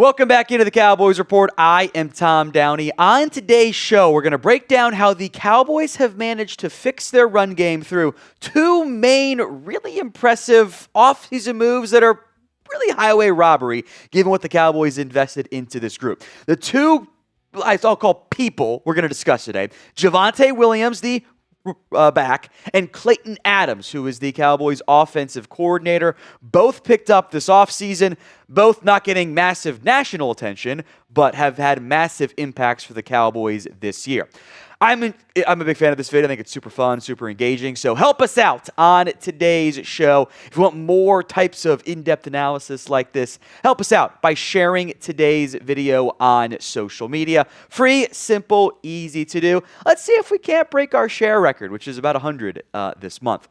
Welcome back into the Cowboys Report. I am Tom Downey. On today's show, we're going to break down how the Cowboys have managed to fix their run game through two main, really impressive offseason moves that are really highway robbery, given what the Cowboys invested into this group. The two, I'll call people, we're going to discuss today, Javonte Williams, the back, and Klayton Adams, who is the Cowboys offensive coordinator. Both picked up this offseason, both not getting massive national attention, but have had massive impacts for the Cowboys this year. I'm a big fan of this video. I think it's super fun, super engaging. So help us out on today's show. If you want more types of in-depth analysis like this, help us out by sharing today's video on social media. Free, simple, easy to do. Let's see if we can't break our share record, which is about 100 this month.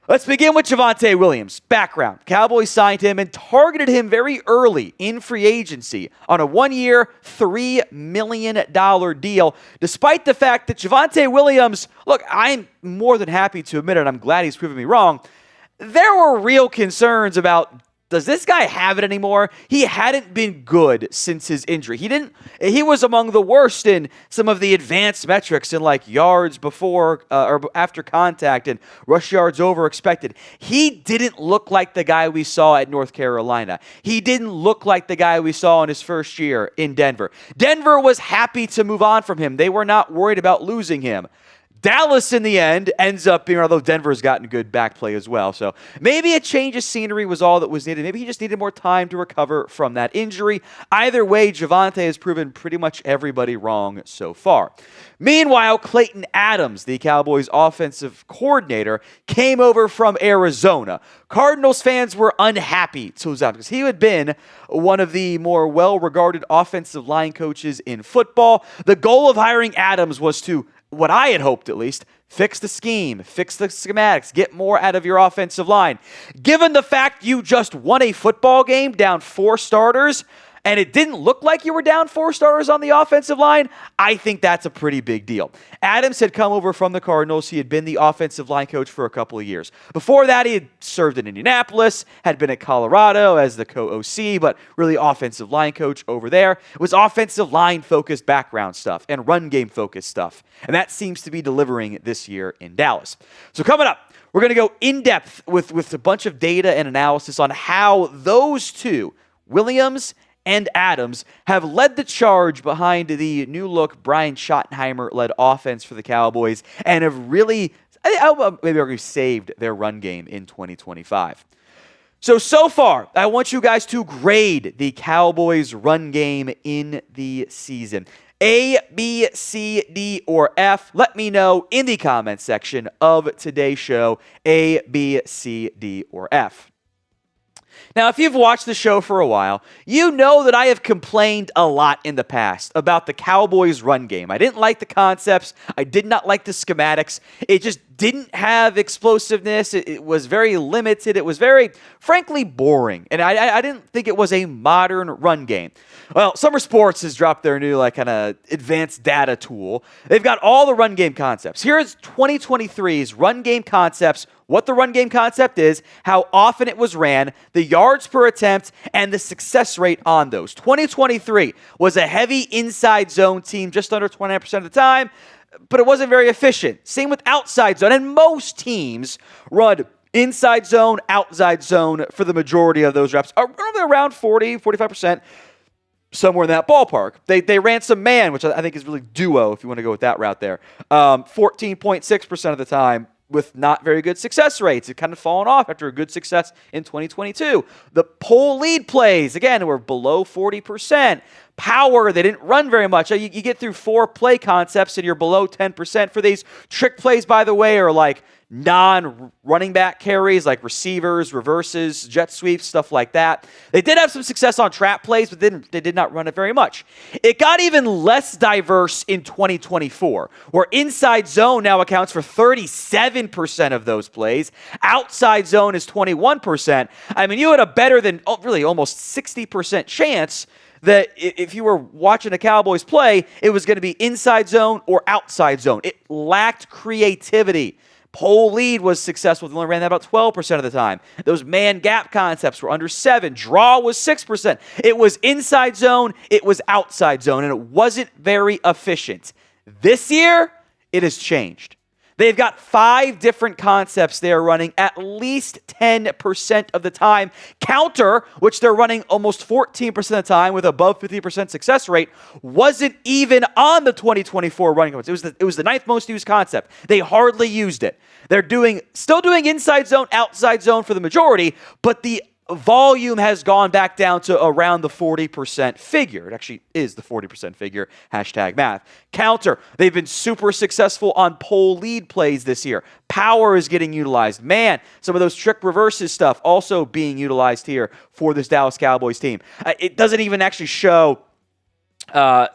Let's begin with Javonte Williams. Background. Cowboys signed him and targeted him very early in free agency on a one-year, $3 million deal, despite the fact that Javonte Williams, look, I'm more than happy to admit it, I'm glad he's proven me wrong, there were real concerns about, does this guy have it anymore? He hadn't been good since his injury. He was among the worst in some of the advanced metrics in like yards before or after contact and rush yards over expected. He didn't look like the guy we saw at North Carolina. He didn't look like the guy we saw in his first year in Denver. Denver was happy to move on from him. They were not worried about losing him. Dallas, in the end, ends up being, although Denver's gotten good back play as well. So maybe a change of scenery was all that was needed. Maybe he just needed more time to recover from that injury. Either way, Javonte has proven pretty much everybody wrong so far. Meanwhile, Klayton Adams, the Cowboys offensive coordinator, came over from Arizona. Cardinals fans were unhappy to lose out because he had been one of the more well-regarded offensive line coaches in football. The goal of hiring Adams was to, what I had hoped at least, fix the scheme, fix the schematics, get more out of your offensive line. Given the fact you just won a football game down 4 starters, and it didn't look like you were down 4 starters on the offensive line, I think that's a pretty big deal. Adams had come over from the Cardinals. He had been the offensive line coach for a couple of years. Before that, he had served in Indianapolis, had been at Colorado as the co-OC, but really offensive line coach over there. It was offensive line-focused background stuff and run game-focused stuff, and that seems to be delivering this year in Dallas. So coming up, we're going to go in-depth with a bunch of data and analysis on how those two, Williams and Adams, have led the charge behind the new-look Brian Schottenheimer-led offense for the Cowboys and have really, maybe arguably, saved their run game in 2025. So far, I want you guys to grade the Cowboys' run game in the season. A, B, C, D, or F? Let me know in the comments section of today's show. A, B, C, D, or F. Now, if you've watched the show for a while, you know that I have complained a lot in the past about the Cowboys' run game. I didn't like the concepts. I did not like the schematics. It just didn't have explosiveness. It was very limited. It was very, frankly, boring. And I didn't think it was a modern run game. Well, Summer Sports has dropped their new kind of advanced data tool. They've got all the run game concepts. Here's 2023's run game concepts, what the run game concept is, how often it was ran, the yards per attempt, and the success rate on those. 2023 was a heavy inside zone team, just under 29% of the time, but it wasn't very efficient. Same with outside zone, and most teams run inside zone, outside zone for the majority of those reps, around 40, 45%. Somewhere in that ballpark. They ran some man, which I think is really duo, if you want to go with that route there. 14.6% of the time with not very good success rates. It kind of fallen off after a good success in 2022. The pull lead plays, again, were below 40%. Power, they didn't run very much. You get through 4 play concepts and you're below 10% for these. Trick plays, by the way, are like non-running back carries, like receivers, reverses, jet sweeps, stuff like that. They did have some success on trap plays, but they did not run it very much. It got even less diverse in 2024, where inside zone now accounts for 37% of those plays. Outside zone is 21%. I mean, you had a better than, really almost 60% chance that if you were watching the Cowboys play, it was going to be inside zone or outside zone. It lacked creativity. Pull lead was successful. They only ran that about 12% of the time. Those man gap concepts were under 7. Draw was 6%. It was inside zone. It was outside zone, and it wasn't very efficient. This year, it has changed. They've got 5 different concepts they are running at least 10% of the time. Counter, which they're running almost 14% of the time with above 50% success rate, wasn't even on the 2024 running concept. It was the 9th most used concept. They hardly used it. They're still doing inside zone, outside zone for the majority, but the volume has gone back down to around the 40% figure. It actually is the 40% figure, #math. Counter, they've been super successful on pull lead plays this year. Power is getting utilized. Man, some of those trick reverses stuff also being utilized here for this Dallas Cowboys team. It doesn't even actually show for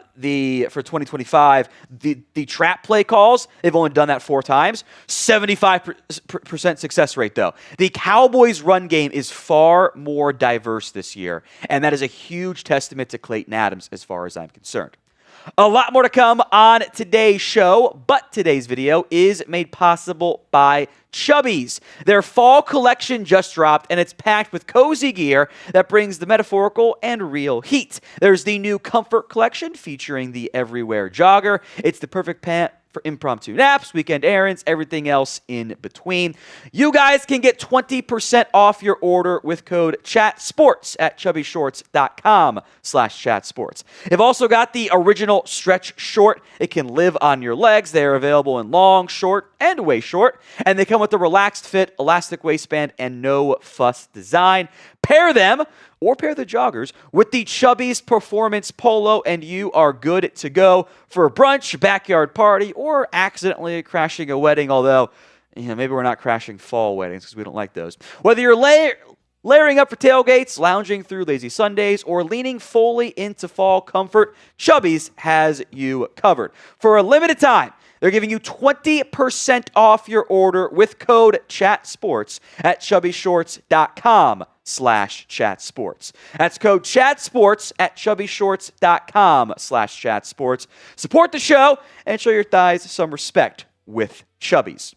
2025, the trap play calls. They've only done that 4 times. 75% success rate, though. The Cowboys' run game is far more diverse this year, and that is a huge testament to Klayton Adams as far as I'm concerned. A lot more to come on today's show, but today's video is made possible by Chubbies. Their fall collection just dropped, and it's packed with cozy gear that brings the metaphorical and real heat. There's the new Comfort collection featuring the Everywhere Jogger. It's the perfect pant for impromptu naps, weekend errands, everything else in between. You guys can get 20% off your order with code CHATSPORTS at chubbyshorts.com/chatsports. They've also got the original stretch short. It can live on your legs. They're available in long, short, and way short. And they come with a relaxed fit, elastic waistband, and no fuss design. Pair them, or pair the joggers, with the Chubbies Performance Polo, and you are good to go for a brunch, backyard party, or accidentally crashing a wedding, although maybe we're not crashing fall weddings because we don't like those. Whether you're layering up for tailgates, lounging through lazy Sundays, or leaning fully into fall comfort, Chubbies has you covered. For a limited time, they're giving you 20% off your order with code CHATSPORTS at chubbyshorts.com/chatsports. That's code CHATSPORTS at chubbyshorts.com/chatsports. Support the show and show your thighs some respect with Chubbies.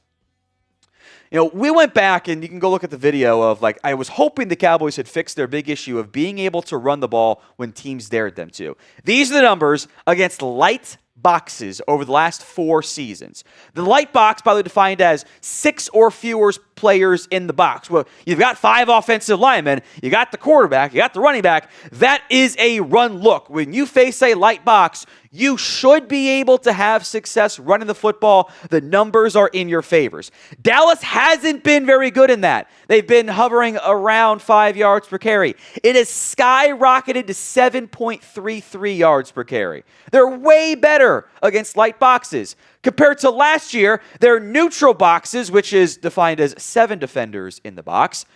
We went back, and you can go look at the video of, I was hoping the Cowboys had fixed their big issue of being able to run the ball when teams dared them to. These are the numbers against light boxes over the last 4 seasons. The light box, by the way, defined as 6 or fewer players in the box. Well, you've got 5 offensive linemen, you got the quarterback, you got the running back. That is a run look. When you face a light box, you should be able to have success running the football. The numbers are in your favors. Dallas hasn't been very good in that. They've been hovering around 5 yards per carry. It has skyrocketed to 7.33 yards per carry. They're way better against light boxes. Compared to last year, their neutral boxes, which is defined as 7 defenders in the box,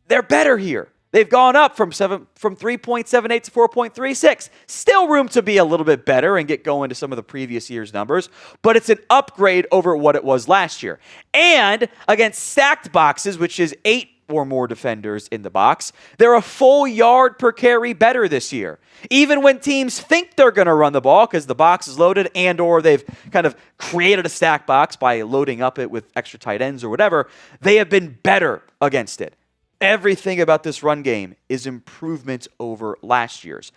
they're better here. They've gone up from 3.78 to 4.36. Still room to be a little bit better and get going to some of the previous year's numbers, but it's an upgrade over what it was last year. And against stacked boxes, which is 8 or more defenders in the box, they're a full yard per carry better this year. Even when teams think they're going to run the ball because the box is loaded and or they've kind of created a stack box by loading up it with extra tight ends or whatever, they have been better against it. Everything about this run game is improvement over last year's.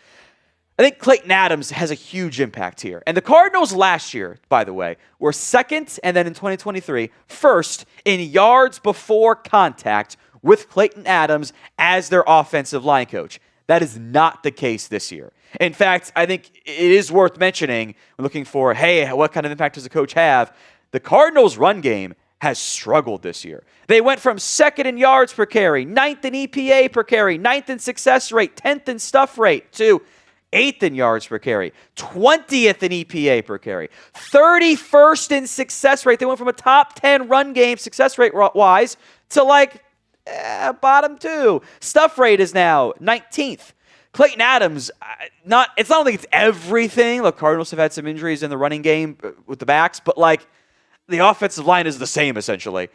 I think Klayton Adams has a huge impact here. And the Cardinals last year, by the way, were second, and then in 2023, first in yards before contact with Klayton Adams as their offensive line coach. That is not the case this year. In fact, I think it is worth mentioning, looking for, hey, what kind of impact does the coach have? The Cardinals' run game has struggled this year. They went from 2nd in yards per carry, 9th in EPA per carry, 9th in success rate, 10th in stuff rate, to 8th in yards per carry, 20th in EPA per carry, 31st in success rate. They went from a top 10 run game success rate wise to bottom 2. Stuff rate is now 19th. Klayton Adams, it's not like it's everything. The Cardinals have had some injuries in the running game with the backs, but the offensive line is the same, essentially.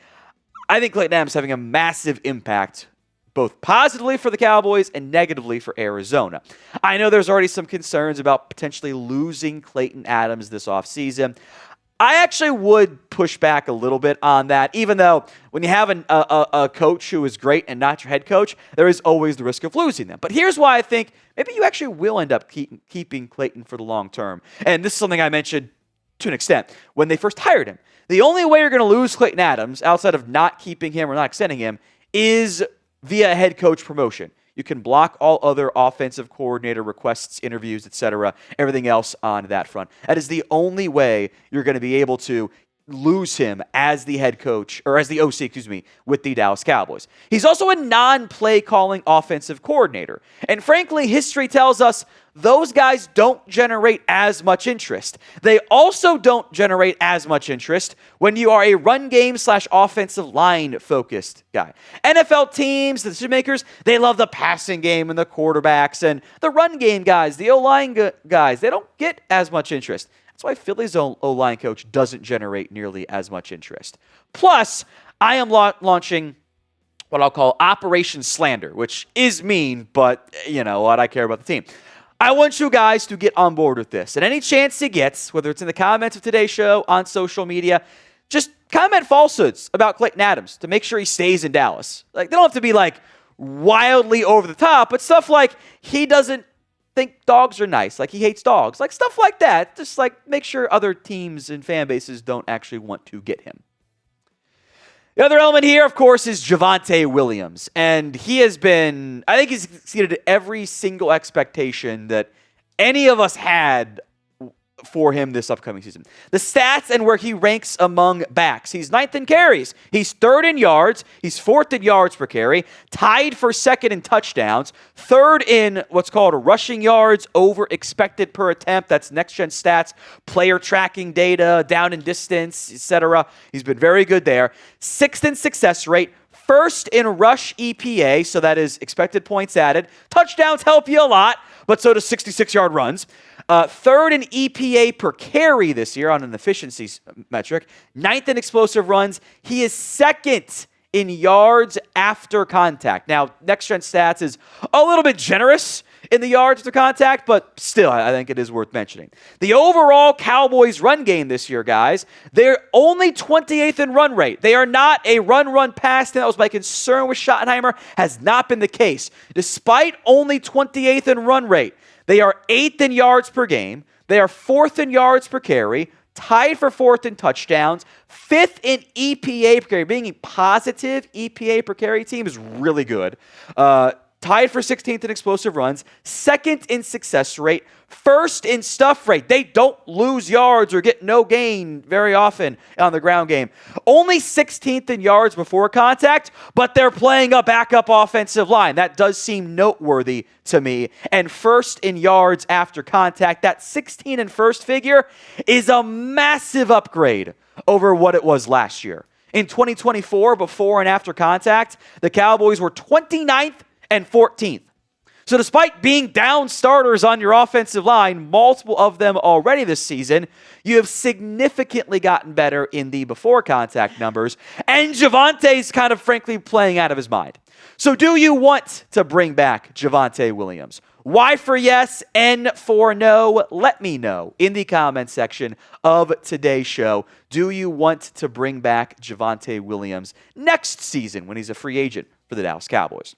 I think Klayton Adams is having a massive impact, both positively for the Cowboys and negatively for Arizona. I know there's already some concerns about potentially losing Klayton Adams this offseason. I actually would push back a little bit on that, even though when you have a coach who is great and not your head coach, there is always the risk of losing them. But here's why I think maybe you actually will end up keeping Klayton for the long term. And this is something I mentioned to an extent when they first hired him. The only way you're going to lose Klayton Adams, outside of not keeping him or not extending him, is via head coach promotion. You can block all other offensive coordinator requests, interviews, etc., everything else on that front. That is the only way you're going to be able to lose him as the head coach, or as the OC, with the Dallas Cowboys. He's also a non-play calling offensive coordinator. And frankly, history tells us those guys don't generate as much interest. They also don't generate as much interest when you are a run game / offensive line focused guy. NFL teams, the decision makers, they love the passing game and the quarterbacks, and the run game guys, the O-line guys, they don't get as much interest. That's why Philly's O-line coach doesn't generate nearly as much interest. Plus, I am launching what I'll call Operation Slander, which is mean, but you know what, I care about the team. I want you guys to get on board with this. And any chance he gets, whether it's in the comments of today's show, on social media, just comment falsehoods about Klayton Adams to make sure he stays in Dallas. Like, they don't have to be like wildly over the top, but stuff like he doesn't think dogs are nice, like he hates dogs, like stuff like that. Just like make sure other teams and fan bases don't actually want to get him. The other element here, of course, is Javonte Williams. And he has been, I think he's exceeded every single expectation that any of us had for him this upcoming season. The stats and where he ranks among backs. He's 9th in carries. He's 3rd in yards. He's 4th in yards per carry. Tied for 2nd in touchdowns. 3rd in what's called rushing yards over expected per attempt. That's next-gen stats, player tracking data, down and distance, etc. He's been very good there. 6th in success rate. 1st in rush EPA, so that is expected points added. Touchdowns help you a lot, but so does 66-yard runs. 3rd in EPA per carry this year on an efficiency metric. 9th in explosive runs. He is 2nd in yards after contact. Now, next-gen stats is a little bit generous in the yards after contact, but still, I think it is worth mentioning. The overall Cowboys run game this year, guys, they're only 28th in run rate. They are not a run-pass team. That was my concern with Schottenheimer. Has not been the case. Despite only 28th in run rate, they are 8th in yards per game. They are 4th in yards per carry, tied for 4th in touchdowns, 5th in EPA per carry. Being a positive EPA per carry team is really good. Tied for 16th in explosive runs, 2nd in success rate, 1st in stuff rate. They don't lose yards or get no gain very often on the ground game. Only 16th in yards before contact, but they're playing a backup offensive line. That does seem noteworthy to me. And 1st in yards after contact. That 16 and 1st figure is a massive upgrade over what it was last year. In 2024, before and after contact, the Cowboys were 29th and 14th. So despite being down starters on your offensive line, multiple of them already this season, you have significantly gotten better in the before contact numbers, and Javonte's kind of frankly playing out of his mind. So do you want to bring back Javonte Williams? Y for yes, N for no. Let me know in the comments section of today's show. Do you want to bring back Javonte Williams next season when he's a free agent for the Dallas Cowboys?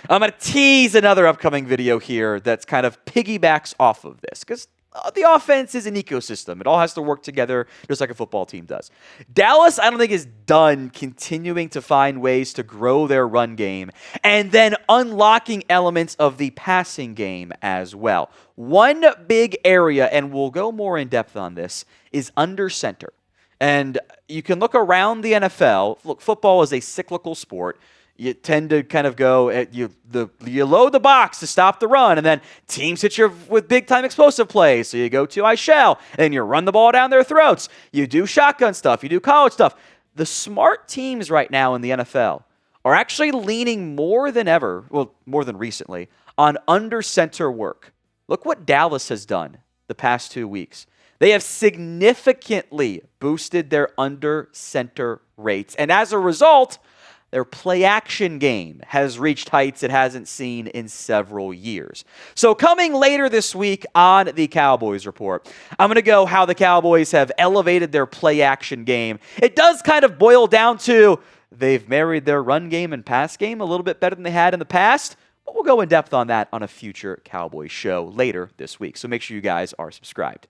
I'm going to tease another upcoming video here that's kind of piggybacks off of this because the offense is an ecosystem. It all has to work together just like a football team does. Dallas, I don't think, is done continuing to find ways to grow their run game and then unlocking elements of the passing game as well. One big area, and we'll go more in depth on this, is under center. And you can look around the NFL. Look, football is a cyclical sport. You tend to kind of go, you load the box to stop the run, and then teams hit you with big-time explosive plays. So you go to I shall, and you run the ball down their throats. You do shotgun stuff. You do college stuff. The smart teams right now in the NFL are actually leaning more than ever, well, more than recently, on under-center work. Look what Dallas has done the past 2 weeks. They have significantly boosted their under-center rates, and as a result, their play-action game has reached heights it hasn't seen in several years. So coming later this week on the Cowboys Report, I'm going to go how the Cowboys have elevated their play-action game. It does kind of boil down to they've married their run game and pass game a little bit better than they had in the past, but we'll go in depth on that on a future Cowboys show later this week. So make sure you guys are subscribed.